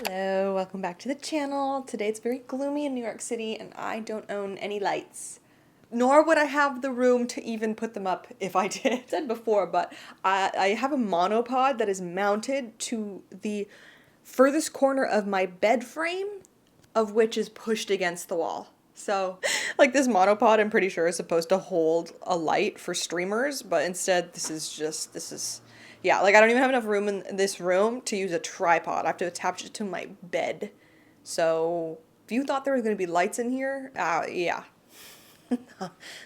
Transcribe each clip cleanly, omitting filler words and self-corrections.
Hello, welcome back to the channel. Today it's very gloomy in New York City and I don't own any lights. Nor would I have the room to even put them up if I did. I said before, but I have a monopod that is mounted to the furthest corner of my bed frame, of which is pushed against the wall. So, like this monopod, I'm pretty sure is supposed to hold a light for streamers, but instead yeah, like I don't even have enough room in this room to use a tripod. I have to attach it to my bed. So, if you thought there was going to be lights in here, yeah.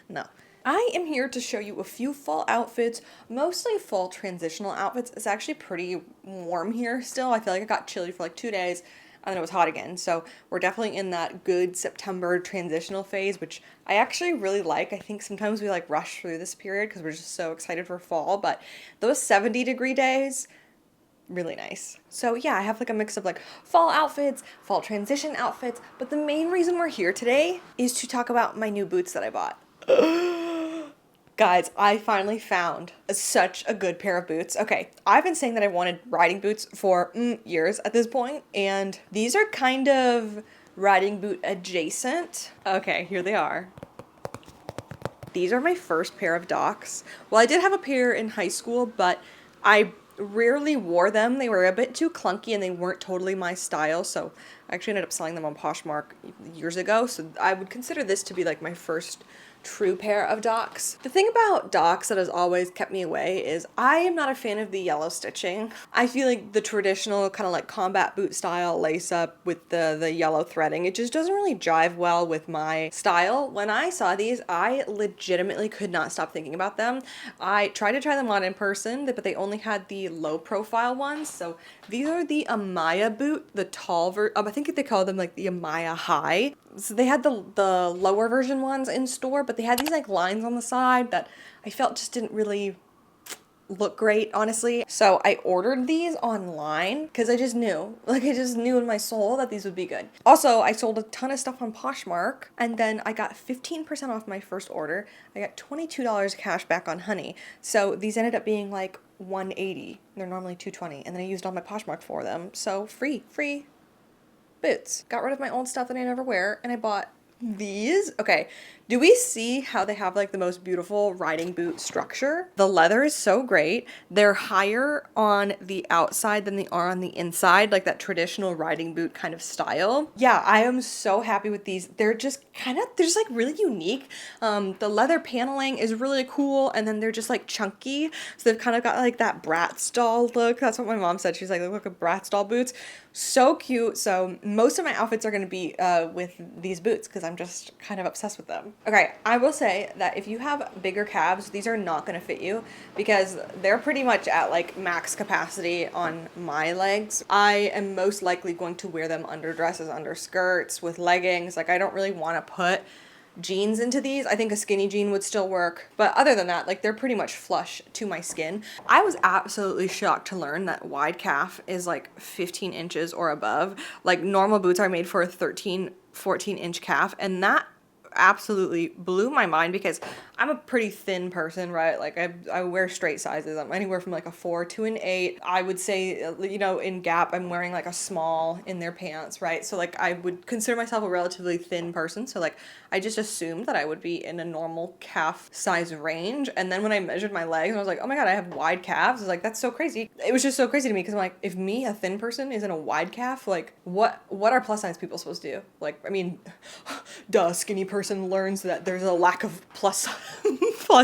No. I am here to show you a few fall outfits, mostly fall transitional outfits. It's actually pretty warm here still. I feel like it got chilly for like 2 days and then it was hot again. So we're definitely in that good September transitional phase, which I actually really like. I think sometimes we like rush through this period because we're just so excited for fall, but those 70-degree days, really nice. So yeah, I have like a mix of like fall outfits, fall transition outfits, but the main reason we're here today is to talk about my new boots that I bought. Guys, I finally found such a good pair of boots. Okay, I've been saying that I wanted riding boots for years at this point, and these are kind of riding boot adjacent. Okay, here they are. These are my first pair of Docs. Well, I did have a pair in high school, but I rarely wore them. They were a bit too clunky and they weren't totally my style, so I actually ended up selling them on Poshmark years ago, so I would consider this to be like my first true pair of Docs. The thing about Docs that has always kept me away is I am not a fan of the yellow stitching. I feel like the traditional kind of like combat boot style lace up with the yellow threading, it just doesn't really jive well with my style. When I saw these, I legitimately could not stop thinking about them. I tried to try them on in person, but they only had the low profile ones. So these are the Amaayah boot, the tall I think they call them like the Amaayah High. So they had the lower version ones in store, but they had these like lines on the side that I felt just didn't really look great, honestly. So I ordered these online because I just knew in my soul that these would be good. Also, I sold a ton of stuff on Poshmark and then I got 15% off my first order. I got $22 cash back on Honey. So these ended up being like $180. They're normally $220, and then I used all my Poshmark for them. So free boots. Got rid of my old stuff that I never wear, and I bought these. Okay, do we see how they have like the most beautiful riding boot structure? The leather is so great. They're higher on the outside than they are on the inside, like that traditional riding boot kind of style. Yeah, I am so happy with these. They're just like really unique. The leather paneling is really cool, and then they're just like chunky. So they've kind of got like that Bratz doll look. That's what my mom said. She's like, they look like Bratz doll boots. So cute. So most of my outfits are going to be with these boots because I'm just kind of obsessed with them. Okay, I will say that if you have bigger calves, these are not going to fit you because they're pretty much at like max capacity on my legs. I am most likely going to wear them under dresses, under skirts, with leggings. Like I don't really want to put jeans into these. I think a skinny jean would still work, but other than that, like they're pretty much flush to my skin. I was absolutely shocked to learn that wide calf is like 15 inches or above. Like normal boots are made for a 13, 14-inch calf, and that absolutely blew my mind because I'm a pretty thin person, right? Like I wear straight sizes. I'm anywhere from like a 4 to an 8. I would say, you know, in Gap, I'm wearing like a small in their pants, right? So like I would consider myself a relatively thin person. So like I just assumed that I would be in a normal calf size range. And then when I measured my legs, I was like, oh my God, I have wide calves. I was like, that's so crazy. It was just so crazy to me because I'm like, if me, a thin person, is in a wide calf, like what are plus size people supposed to do? Like, I mean, duh, skinny person learns that there's a lack of plus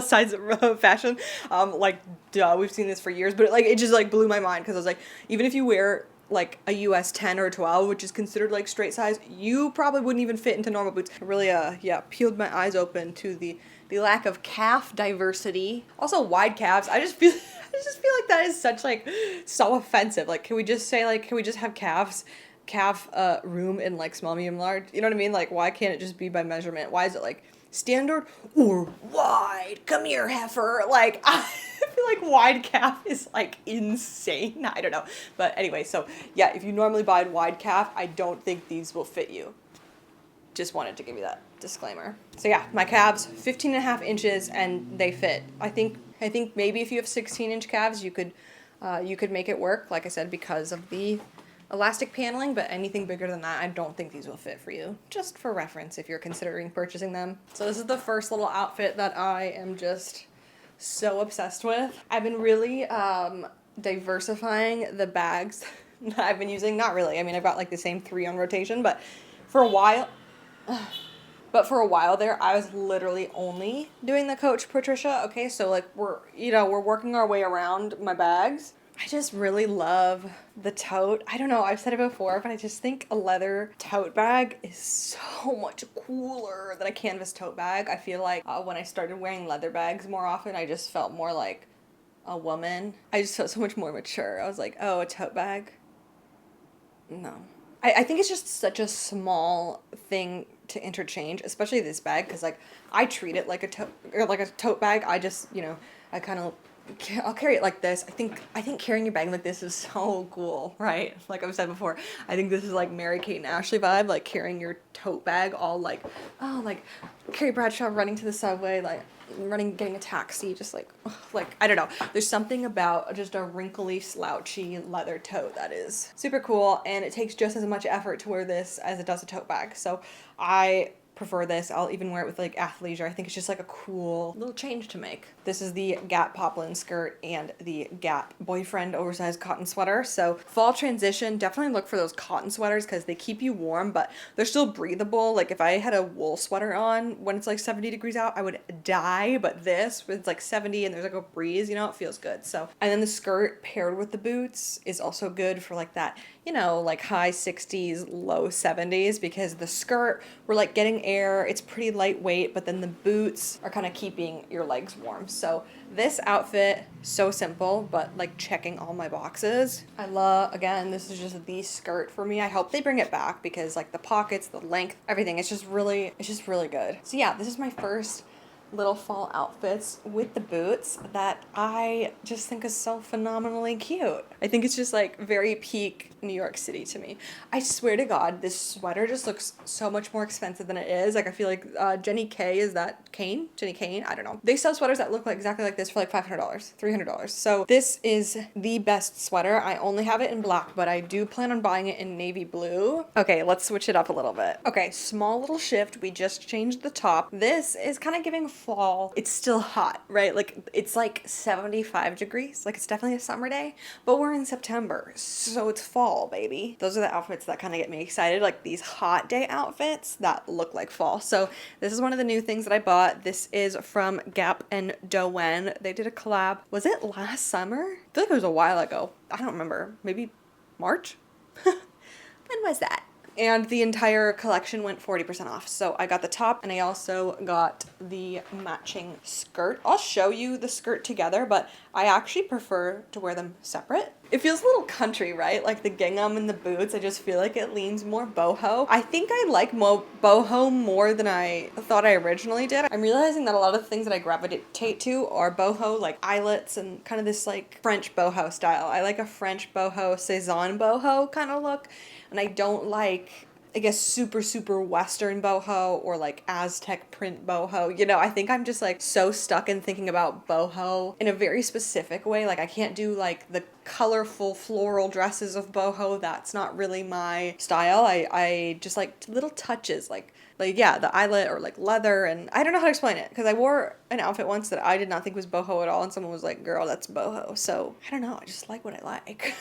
size fashion. Like, duh, we've seen this for years, but it just like blew my mind because I was like, even if you wear like a US 10 or 12, which is considered like straight size, you probably wouldn't even fit into normal boots. It really, peeled my eyes open to the lack of calf diversity. Also, wide calves. I just feel like that is such like so offensive. Like, can we just have calf room in like small, medium, large? You know what I mean? Like, why can't it just be by measurement? Why is it like standard or wide? Come here, heifer. Like, I feel like wide calf is like insane. I don't know. But anyway, so yeah, if you normally buy wide calf, I don't think these will fit you. Just wanted to give you that disclaimer. So yeah, my calves, 15.5 inches, and they fit. I think maybe if you have 16-inch calves, you could make it work, like I said, because of the elastic paneling, but anything bigger than that, I don't think these will fit for you. Just for reference if you're considering purchasing them. So this is the first little outfit that I am just so obsessed with. I've been really diversifying the bags that I've been using. Not really. I mean, I've got like the same 3 on rotation, but for a while there, I was literally only doing the Coach Patricia. Okay, so like we're working our way around my bags. I just really love the tote. I don't know, I've said it before, but I just think a leather tote bag is so much cooler than a canvas tote bag. I feel like when I started wearing leather bags more often, I just felt more like a woman. I just felt so much more mature. I was like, oh, a tote bag? No. I think it's just such a small thing to interchange, especially this bag, because like I treat it like a tote bag. I just, I kind of, I'll carry it like this. I think carrying your bag like this is so cool, right? Like I've said before, I think this is like Mary-Kate and Ashley vibe, like carrying your tote bag all like, oh, like Carrie Bradshaw running to the subway, like getting a taxi, just like I don't know. There's something about just a wrinkly, slouchy leather tote that is super cool, and it takes just as much effort to wear this as it does a tote bag. So I prefer this. I'll even wear it with like athleisure. I think it's just like a cool little change to make. This is the Gap poplin skirt and the Gap boyfriend oversized cotton sweater. So fall transition, definitely look for those cotton sweaters because they keep you warm, but they're still breathable. Like if I had a wool sweater on when it's like 70 degrees out, I would die. But this, it's like 70 and there's like a breeze, it feels good. So, and then the skirt paired with the boots is also good for like that, like high 60s, low 70s, because the skirt, we're like getting air, it's pretty lightweight, but then the boots are kind of keeping your legs warm. So this outfit, so simple, but like checking all my boxes. I love, again, this is just the skirt for me. I hope they bring it back because like the pockets, the length, everything, it's just really good. So yeah, this is my first little fall outfits with the boots that I just think is so phenomenally cute. I think it's just like very peak New York City to me. I swear to God, this sweater just looks so much more expensive than it is. Like I feel like Jenny Kane, I don't know. They sell sweaters that look like exactly like this for like $500, $300. So this is the best sweater. I only have it in black, but I do plan on buying it in navy blue. Okay, let's switch it up a little bit. Okay, small little shift. We just changed the top. This is kind of giving fall. It's still hot, right? Like it's like 75 degrees. Like it's definitely a summer day, but we're in September, so it's fall, baby. Those are the outfits that kind of get me excited, like these hot day outfits that look like fall. So this is one of the new things that I bought. This is from Gap and Doen. They did a collab. Was it last summer? I feel like it was a while ago. I don't remember. Maybe March? When was that? And the entire collection went 40% off. So I got the top and I also got the matching skirt. I'll show you the skirt together, but I actually prefer to wear them separate. It feels a little country, right? Like the gingham and the boots, I just feel like it leans more boho. I think I like boho more than I thought I originally did. I'm realizing that a lot of the things that I gravitate to are boho, like eyelets and kind of this like French boho style. I like a French boho, Cezanne boho kind of look. And I don't like, I guess, super Western boho or like Aztec print boho. I think I'm just like so stuck in thinking about boho in a very specific way. Like I can't do like the colorful floral dresses of boho. That's not really my style. I just like little touches like yeah, the eyelet or like leather, and I don't know how to explain it because I wore an outfit once that I did not think was boho at all, and someone was like, girl, that's boho. So I don't know, I just like what I like.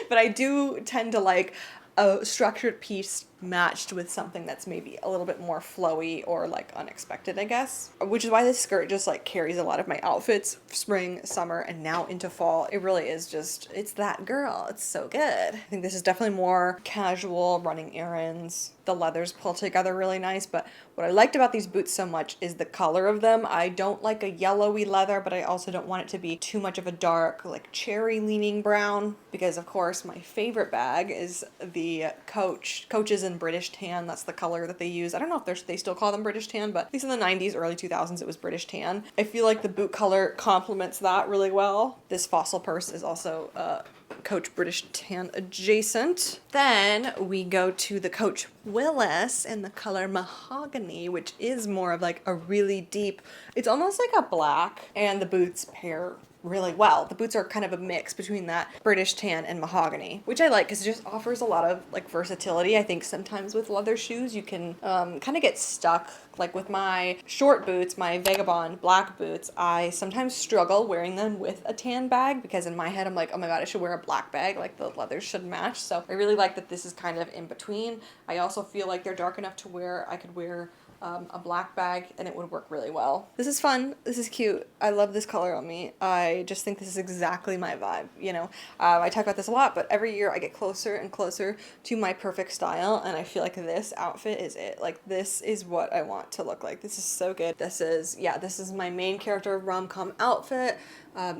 But I do tend to like a structured piece matched with something that's maybe a little bit more flowy or like unexpected, I guess. Which is why this skirt just like carries a lot of my outfits, spring, summer, and now into fall. It really is just, it's that girl. It's so good. I think this is definitely more casual, running errands. The leathers pull together really nice, but what I liked about these boots so much is the color of them. I don't like a yellowy leather, but I also don't want it to be too much of a dark, like cherry leaning brown, because of course my favorite bag is the Coach's in British tan. That's the color that they use. I don't know if they still call them British tan, but at least in the 90s, early 2000s, it was British tan. I feel like the boot color complements that really well. This fossil purse is also Coach British tan adjacent. Then we go to the Coach Willis in the color mahogany, which is more of like a really deep, it's almost like a black, and the boots pair really well. The boots are kind of a mix between that British tan and mahogany, which I like because it just offers a lot of like versatility. I think sometimes with leather shoes you can kind of get stuck. Like with my short boots, my Vagabond black boots, I sometimes struggle wearing them with a tan bag because in my head I'm like, oh my god, I should wear a black bag, like the leather should match. So I really like that this is kind of in between. I also feel like they're dark enough to where I could wear a black bag and it would work really well. This is fun. This is cute. I love this color on me. I just think this is exactly my vibe, you know. I talk about this a lot, but every year I get closer and closer to my perfect style, and I feel like this outfit is it. Like, this is what I want to look like. This is so good. This is my main character rom-com outfit.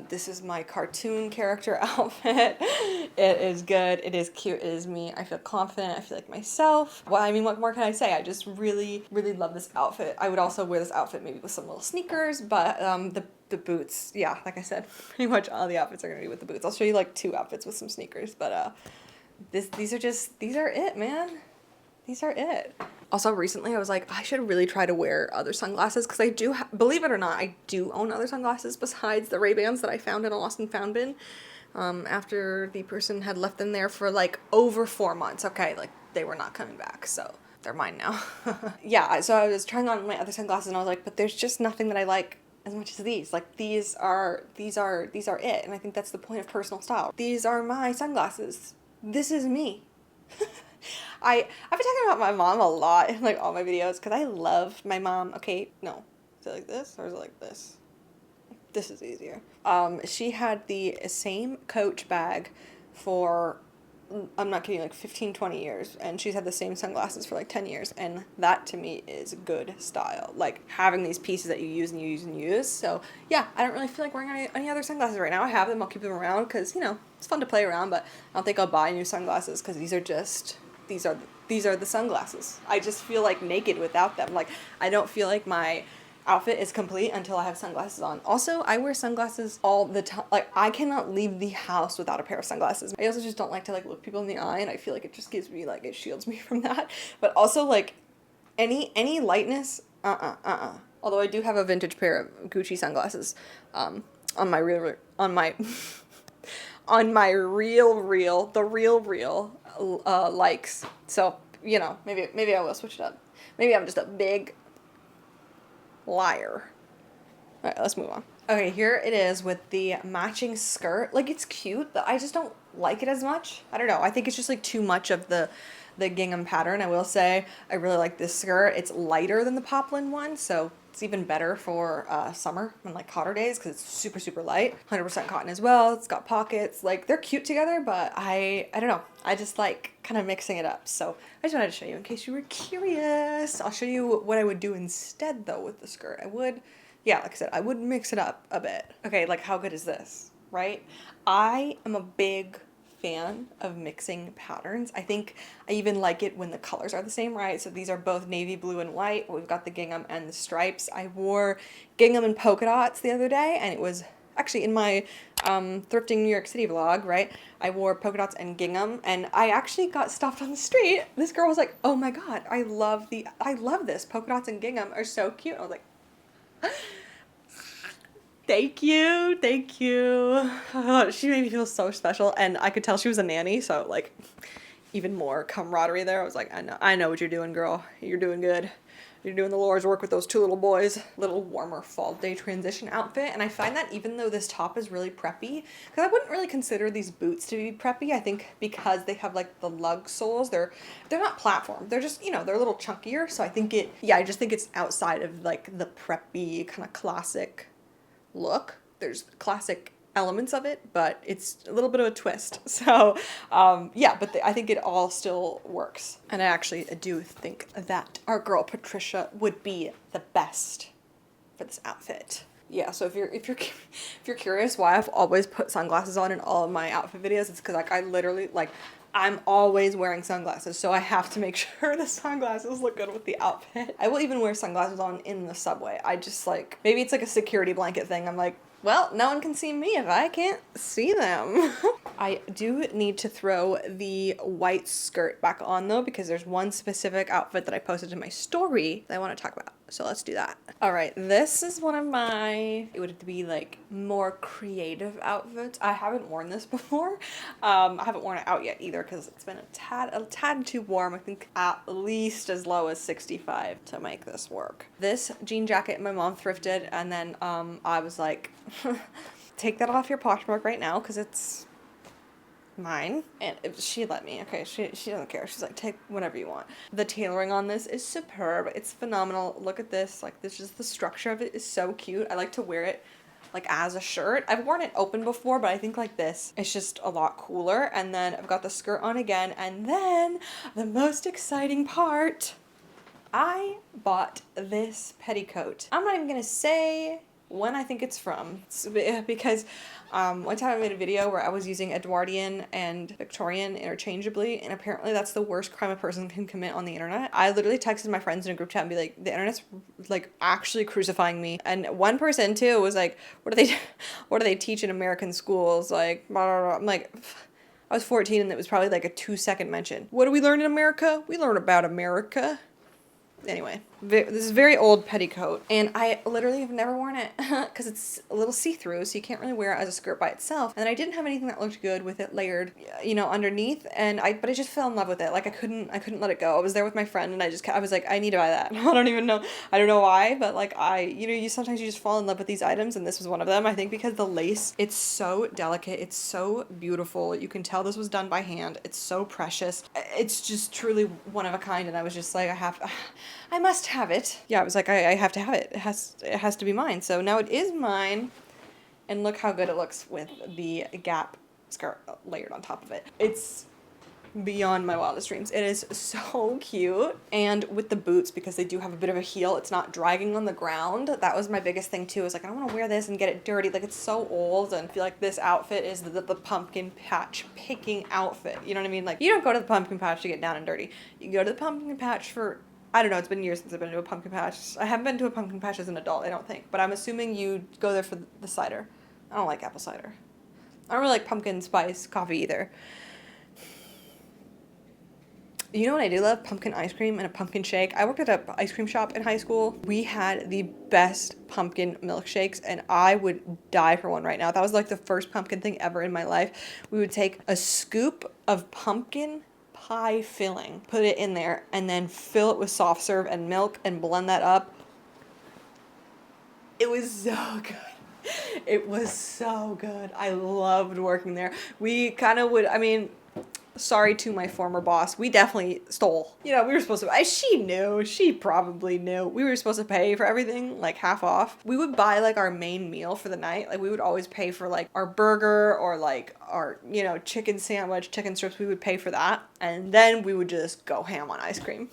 This is my cartoon character outfit. It is good. It is cute. It is me. I feel confident. I feel like myself. Well, I mean, what more can I say? I just really, really love this outfit. I would also wear this outfit maybe with some little sneakers, but the boots, yeah, like I said, pretty much all the outfits are gonna be with the boots. I'll show you like 2 outfits with some sneakers, but these are it, man. These are it. Also, recently I was like, I should really try to wear other sunglasses because I do, believe it or not, I do own other sunglasses besides the Ray-Bans that I found in a lost and found bin after the person had left them there for like over 4 months. Okay, like they were not coming back, so they're mine now. Yeah, so I was trying on my other sunglasses and I was like, but there's just nothing that I like as much as these. Like these are it, and I think that's the point of personal style. These are my sunglasses. This is me. I've been talking about my mom a lot in like all my videos because I love my mom. Okay, no. Is it like this or is it like this? This is easier. She had the same Coach bag for, I'm not kidding, like 15, 20 years. And she's had the same sunglasses for like 10 years. And that to me is good style. Like having these pieces that you use and use and use. So yeah, I don't really feel like wearing any other sunglasses right now. I have them. I'll keep them around because, you know, it's fun to play around. But I don't think I'll buy new sunglasses because these are the sunglasses. I just feel like naked without them. Like I don't feel like my outfit is complete until I have sunglasses on. Also, I wear sunglasses all the time. Like I cannot leave the house without a pair of sunglasses. I also just don't like to like look people in the eye, and I feel like it just gives me like, it shields me from that. But also like any lightness, Although I do have a vintage pair of Gucci sunglasses on my real likes. So, you know, maybe I will switch it up. Maybe I'm just a big liar. All right, let's move on. Okay, here it is with the matching skirt. Like, it's cute, but I just don't like it as much. I don't know. I think it's just like too much of the gingham pattern. I will say I really like this skirt. It's lighter than the poplin one, so it's even better for summer and like hotter days because it's super, super light. 100% cotton as well. It's got pockets. Like, they're cute together, but I don't know. I just like kind of mixing it up. So I just wanted to show you in case you were curious. I'll show you what I would do instead though with the skirt. Yeah, like I said, I would mix it up a bit. Okay, like how good is this, right? I am a big fan of mixing patterns. I think I even like it when the colors are the same, right? So these are both navy blue and white. We've got the gingham and the stripes. I wore gingham and polka dots the other day, and it was actually in my thrifting New York City vlog, right? I wore polka dots and gingham, and I actually got stopped on the street. This girl was like, "Oh my god, I love this. Polka dots and gingham are so cute." I was like, thank you. She made me feel so special, and I could tell she was a nanny, so like even more camaraderie there. I was like, I know what you're doing, girl. You're doing good. You're doing the Lord's work with those 2 little boys. Little warmer fall day transition outfit, and I find that even though this top is really preppy, because I wouldn't really consider these boots to be preppy, I think because they have like the lug soles, they're not platform. They're just, you know, they're a little chunkier, so I just think it's outside of like the preppy kind of classic look. There's classic elements of it, but it's a little bit of a twist. So yeah, but I think it all still works, and I actually do think that our girl Patricia would be the best for this outfit. Yeah, so if you're curious why I've always put sunglasses on in all of my outfit videos, it's because like I literally like I'm always wearing sunglasses, so I have to make sure the sunglasses look good with the outfit. I will even wear sunglasses on in the subway. I just like, maybe it's like a security blanket thing. I'm like, well, no one can see me if I can't see them. I do need to throw the white skirt back on though, because there's one specific outfit that I posted in my story that I want to talk about. So let's do that. All right, this is one of my, it would be like more creative outfits. I haven't worn this before. I haven't worn it out yet either because it's been a tad too warm. I think at least as low as 65 to make this work. This jean jacket my mom thrifted, and then I was like, take that off your Poshmark right now because it's mine. And she let me. Okay, she doesn't care. She's like, take whatever you want. The tailoring on this is superb. It's phenomenal. Look at this. Like, this is the structure of it is so cute. I like to wear it like as a shirt. I've worn it open before, but I think like this it's just a lot cooler. And then I've got the skirt on again, and then the most exciting part, I bought this petticoat. I'm not even gonna say when I think it's from, because one time I made a video where I was using Edwardian and Victorian interchangeably, and apparently that's the worst crime a person can commit on the internet. I literally texted my friends in a group chat and be like, the internet's like actually crucifying me. And one person too was like, what do they teach in American schools? Like, blah, blah, blah. I'm like, I was 14 and it was probably like a 2-second mention. What do we learn in America? We learn about America. Anyway, this is a very old petticoat, and I literally have never worn it because it's a little see-through, so you can't really wear it as a skirt by itself. And I didn't have anything that looked good with it layered, you know, underneath. And but I just fell in love with it. Like I couldn't let it go. I was there with my friend, and I was like, I need to buy that. I don't know why, but like you sometimes you just fall in love with these items, and this was one of them. I think because the lace, it's so delicate, it's so beautiful. You can tell this was done by hand. It's so precious. It's just truly one of a kind, and I was just like, I must have it. Yeah, I was like, I have to have it. It has to be mine. So now it is mine. And look how good it looks with the Gap skirt layered on top of it. It's beyond my wildest dreams. It is so cute. And with the boots, because they do have a bit of a heel, it's not dragging on the ground. That was my biggest thing too. I was like, I don't want to wear this and get it dirty. Like, it's so old, and I feel like this outfit is the pumpkin patch picking outfit. You know what I mean? Like, you don't go to the pumpkin patch to get down and dirty. You go to the pumpkin patch for, I don't know, it's been years since I've been to a pumpkin patch. I haven't been to a pumpkin patch as an adult, I don't think. But I'm assuming you go there for the cider. I don't like apple cider. I don't really like pumpkin spice coffee either. You know what I do love? Pumpkin ice cream and a pumpkin shake. I worked at an ice cream shop in high school. We had the best pumpkin milkshakes, and I would die for one right now. That was like the first pumpkin thing ever in my life. We would take a scoop of pumpkin pie filling, put it in there, and then fill it with soft serve and milk and blend that up. It was so good. It was so good. I loved working there. We kind of would, I mean, sorry to my former boss, we definitely stole. You know, we were supposed to, she probably knew. We were supposed to pay for everything, like half off. We would buy like our main meal for the night. Like we would always pay for like our burger or like our, you know, chicken sandwich, chicken strips. We would pay for that. And then we would just go ham on ice cream.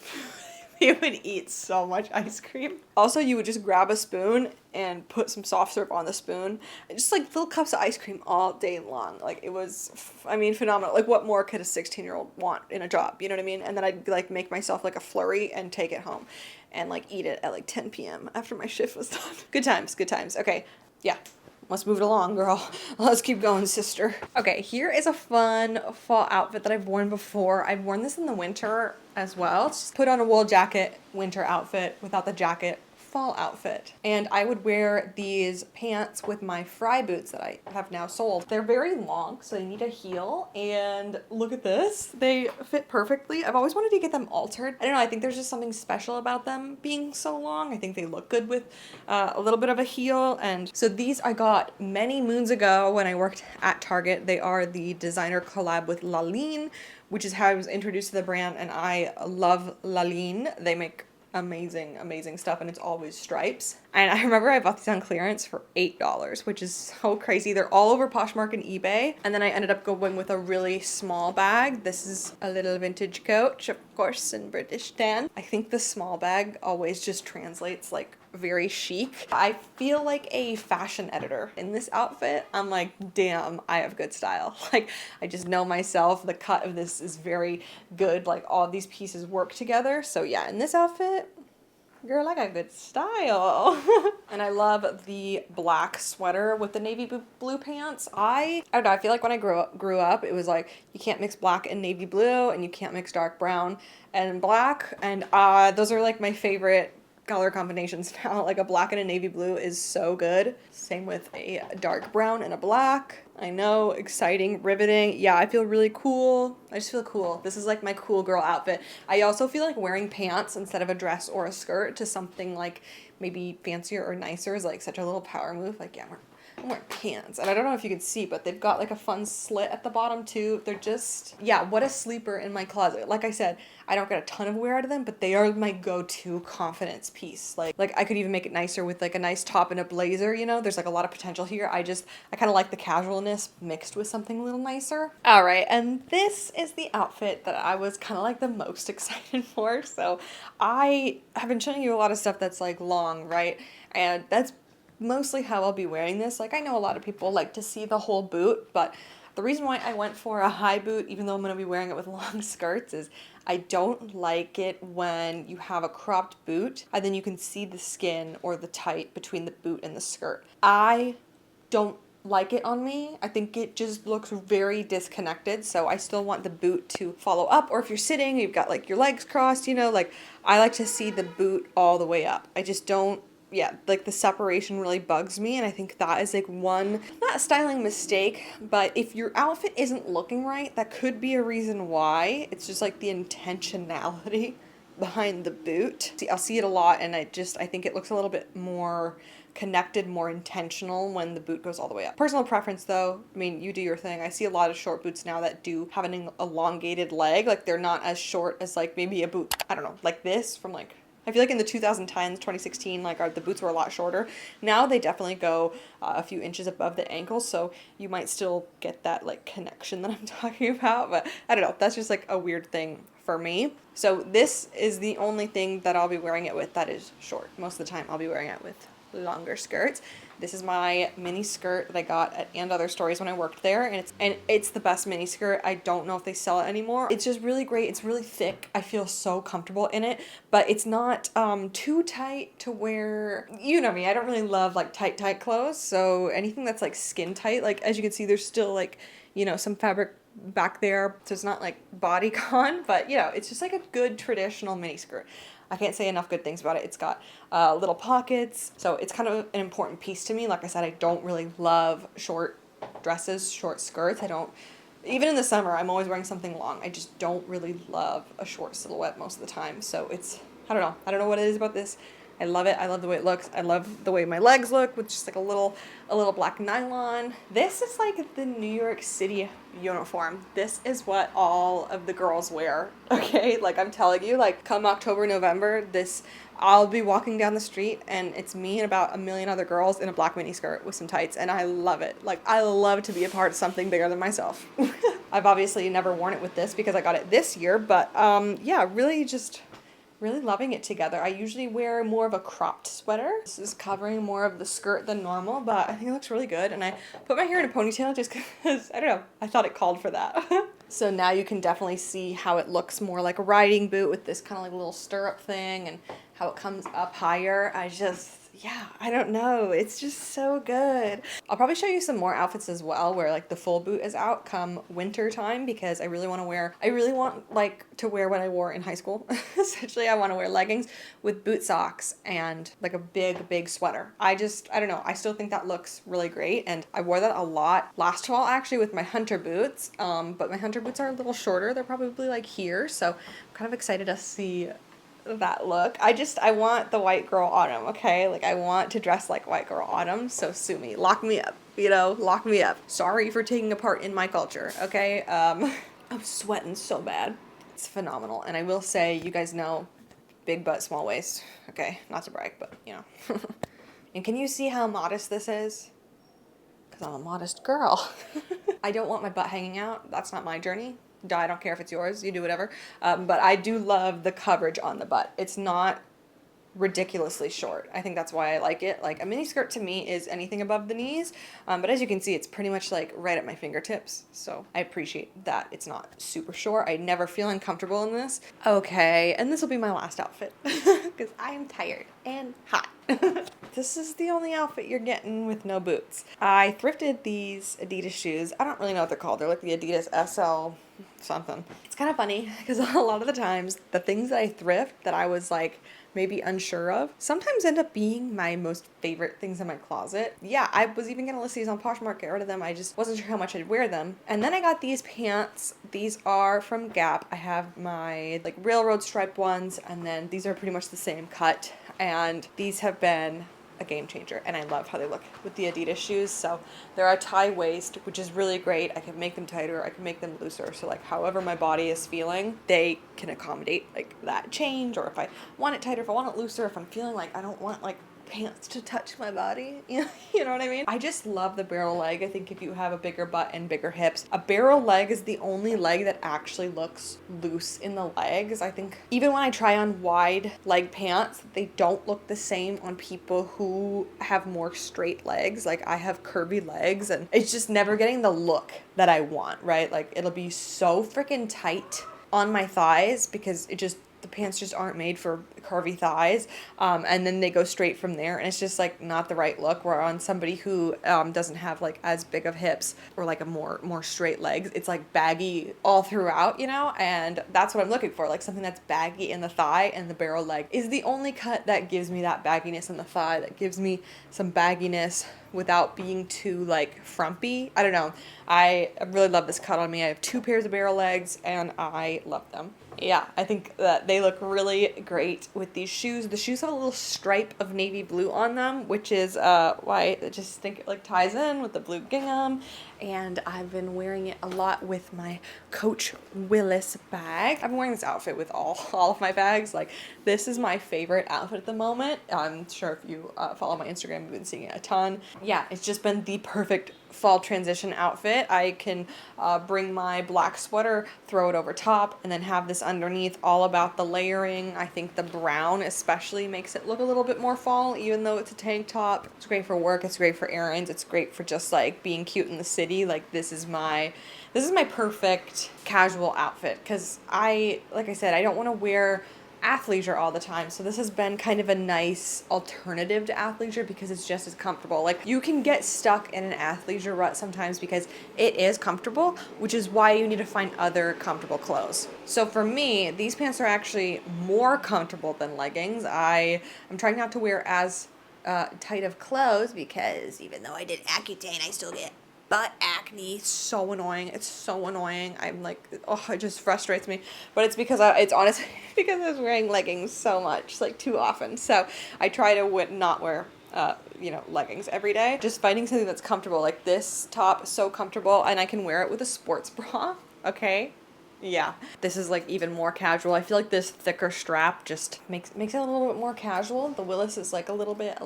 We would eat so much ice cream. Also, you would just grab a spoon and put some soft serve on the spoon. And just like little cups of ice cream all day long. Like it was, I mean, phenomenal. Like what more could a 16-year-old want in a job? You know what I mean? And then I'd like make myself like a flurry and take it home and like eat it at like 10 p.m. after my shift was done. Good times, good times. Okay, yeah. Let's move it along, girl. Let's keep going, sister. Okay, here is a fun fall outfit that I've worn before. I've worn this in the winter as well. It's just put on a wool jacket, winter outfit, without the jacket, fall outfit. And I would wear these pants with my Fry boots that I have now sold. They're very long, so they need a heel. And look at this. They fit perfectly. I've always wanted to get them altered. I don't know, I think there's just something special about them being so long. I think they look good with a little bit of a heel. And so these I got many moons ago when I worked at Target. They are the designer collab with Laline, which is how I was introduced to the brand, and I love Laline. They make amazing stuff, and it's always stripes. And I remember I bought these on clearance for $8, which is so crazy. They're all over Poshmark and eBay. And then I ended up going with a really small bag. This is a little vintage coach, of course, in British tan. I think the small bag always just translates like very chic. I feel like a fashion editor in this outfit. I'm like, damn, I have good style. Like, I just know myself. The cut of this is very good. Like, all these pieces work together. So yeah, in this outfit, Girl, I got good style. And I love the black sweater with the navy blue pants. I don't know, I feel like when I grew up, it was like you can't mix black and navy blue, and you can't mix dark brown and black. And those are like my favorite color combinations now. Like a black and a navy blue is so good. Same with a dark brown and a black. I know, exciting, riveting. Yeah, I feel really cool. I just feel cool. This is like my cool girl outfit. I also feel like wearing pants instead of a dress or a skirt to something like maybe fancier or nicer is like such a little power move. Like, yeah, I'm wearing pants. And I don't know if you can see, but they've got like a fun slit at the bottom too. They're just, yeah, what a sleeper in my closet. Like I said, I don't get a ton of wear out of them, but they are my go-to confidence piece. Like I could even make it nicer with like a nice top and a blazer, you know? There's like a lot of potential here. I kind of like the casualness mixed with something a little nicer. All right, and this is the outfit that I was kind of like the most excited for. So I have been showing you a lot of stuff that's like long, right? And that's mostly how I'll be wearing this. Like I know a lot of people like to see the whole boot, but the reason why I went for a high boot, even though I'm going to be wearing it with long skirts, is I don't like it when you have a cropped boot and then you can see the skin or the tight between the boot and the skirt. I don't like it on me. I think it just looks very disconnected, so I still want the boot to follow up. Or if you're sitting, you've got like your legs crossed, you know, like I like to see the boot all the way up. I just don't, yeah, like the separation really bugs me, and I think that is like one, not a styling mistake, but if your outfit isn't looking right, that could be a reason why. It's just like the intentionality behind the boot. See, I'll see it a lot, and I think it looks a little bit more connected, more intentional when the boot goes all the way up. Personal preference though, I mean, you do your thing. I see a lot of short boots now that do have an elongated leg, like they're not as short as like maybe a boot, I don't know, like this from like, I feel like in the 2010s, 2016, like the boots were a lot shorter. Now they definitely go a few inches above the ankles, so you might still get that like connection that I'm talking about, but I don't know, that's just like a weird thing for me. So this is the only thing that I'll be wearing it with that is short. Most of the time I'll be wearing it with longer skirts. This is my mini skirt that I got at And Other Stories when I worked there, and it's the best mini skirt. I don't know if they sell it anymore. It's just really great. It's really thick. I feel so comfortable in it, but it's not too tight to wear. You know me, I don't really love like tight clothes, so anything that's like skin tight, like as you can see, there's still like, you know, some fabric back there, so it's not like bodycon, but you know, it's just like a good traditional mini skirt. I can't say enough good things about it. It's got little pockets, so it's kind of an important piece to me. Like I said, I don't really love short dresses, short skirts. I don't, even in the summer, I'm always wearing something long. I just don't really love a short silhouette most of the time. So it's, I don't know what it is about this. I love it. I love the way it looks. I love the way my legs look with just like a little black nylon. This is like the New York City uniform. This is what all of the girls wear. Okay, like I'm telling you, like come October, November, I'll be walking down the street and it's me and about a million other girls in a black mini skirt with some tights, and I love it. Like I love to be a part of something bigger than myself. I've obviously never worn it with this because I got it this year, but yeah, really loving it together. I usually wear more of a cropped sweater. This is covering more of the skirt than normal, but I think it looks really good. And I put my hair in a ponytail just because, I don't know, I thought it called for that. So now you can definitely see how it looks more like a riding boot with this kind of like little stirrup thing, and how it comes up higher. Yeah, I don't know. It's just so good. I'll probably show you some more outfits as well where like the full boot is out come winter time, because I really want like to wear what I wore in high school. Essentially, I want to wear leggings with boot socks and like a big sweater. I don't know. I still think that looks really great, and I wore that a lot last fall actually with my hunter boots. But my hunter boots are a little shorter. They're probably like here, so I'm kind of excited to see that look. I want the white girl autumn, okay? Like I want to dress like white girl autumn, so sue me. Lock me up, you know, lock me up. Sorry for taking a part in my culture, okay? I'm sweating so bad. It's phenomenal. And I will say, you guys know, big butt, small waist. Okay, not to brag, but you know. And can you see how modest this is? Because I'm a modest girl. I don't want my butt hanging out. That's not my journey. I don't care if it's yours, you do whatever. But I do love the coverage on the butt. It's not ridiculously short. I think that's why I like it. Like a mini skirt to me is anything above the knees, but as you can see, it's pretty much like right at my fingertips. So I appreciate that it's not super short. I never feel uncomfortable in this. Okay, and this will be my last outfit because I am tired and hot. This is the only outfit you're getting with no boots. I thrifted these Adidas shoes. I don't really know what they're called. They're like the Adidas SL something. It's kind of funny because a lot of the times the things that I thrift that I was like maybe unsure of sometimes end up being my most favorite things in my closet. Yeah, I was even gonna list these on Poshmark, get rid of them. I just wasn't sure how much I'd wear them. And then I got these pants. These are from Gap. I have my like railroad stripe ones, and then these are pretty much the same cut. And these have been a game changer, and I love how they look with the Adidas shoes. So they're a tie waist, which is really great. I can make them tighter, I can make them looser, so like however my body is feeling, they can accommodate like that change. Or if I want it tighter, if I want it looser, if I'm feeling like I don't want like pants to touch my body, you know what I mean? I just love the barrel leg. I think if you have a bigger butt and bigger hips, a barrel leg is the only leg that actually looks loose in the legs. I think even when I try on wide leg pants, they don't look the same on people who have more straight legs. Like I have curvy legs, and it's just never getting the look that I want, right? Like it'll be so freaking tight on my thighs because the pants just aren't made for curvy thighs, and then they go straight from there, and it's just like not the right look. Where on somebody who doesn't have like as big of hips or like a more straight legs, it's like baggy all throughout, you know. And that's what I'm looking for, like something that's baggy in the thigh, and the barrel leg is the only cut that gives me that bagginess in the thigh, that gives me some bagginess without being too like frumpy. I don't know, I really love this cut on me. I have 2 pairs of barrel legs and I love them. Yeah, I think that they look really great with these shoes. The shoes have a little stripe of navy blue on them, which is why I just think it like ties in with the blue gingham. And I've been wearing it a lot with my Coach Willis bag. I've been wearing this outfit with all of my bags. Like this is my favorite outfit at the moment. I'm sure if you follow my Instagram, you've been seeing it a ton. Yeah, it's just been the perfect fall transition outfit. I can bring my black sweater, throw it over top, and then have this underneath. All about the layering. I think the brown especially makes it look a little bit more fall, even though it's a tank top. It's great for work, it's great for errands, it's great for just like being cute in the city. Like this is my perfect casual outfit, because like I said, I don't want to wear athleisure all the time. So this has been kind of a nice alternative to athleisure because it's just as comfortable. Like you can get stuck in an athleisure rut sometimes because it is comfortable, which is why you need to find other comfortable clothes. So for me, these pants are actually more comfortable than leggings. I'm trying not to wear as tight of clothes because even though I did Accutane, I still get butt acne. So annoying. It's so annoying. I'm like, oh, it just frustrates me. But it's because it's honestly because I was wearing leggings so much, like too often. So I try to not wear leggings every day. Just finding something that's comfortable. Like this top is so comfortable, and I can wear it with a sports bra. Okay. Yeah, this is like even more casual. I feel like this thicker strap just makes it a little bit more casual. The Willis is like a little bit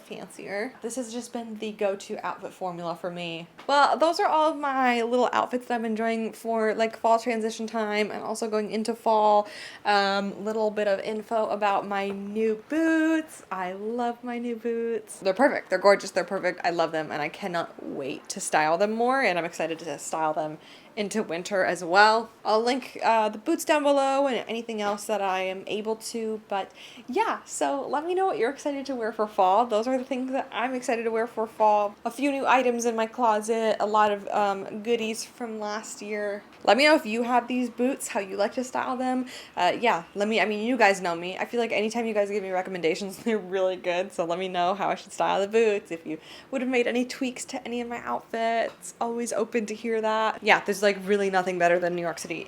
fancier. This has just been the go-to outfit formula for me. Well, those are all of my little outfits that I'm enjoying for like fall transition time and also going into fall. Little bit of info about my new boots. I love my new boots. They're perfect. They're gorgeous. They're perfect. I love them, and I cannot wait to style them more, and I'm excited to style them into winter as well. I'll link the boots down below and anything else that I am able to. But yeah, so let me know what you're excited to wear for fall. Those are the things that I'm excited to wear for fall. A few new items in my closet, a lot of goodies from last year. Let me know if you have these boots, how you like to style them. Yeah, you guys know me. I feel like anytime you guys give me recommendations, they're really good. So let me know how I should style the boots. If you would have made any tweaks to any of my outfits, always open to hear that. Yeah, there's like really nothing better than New York City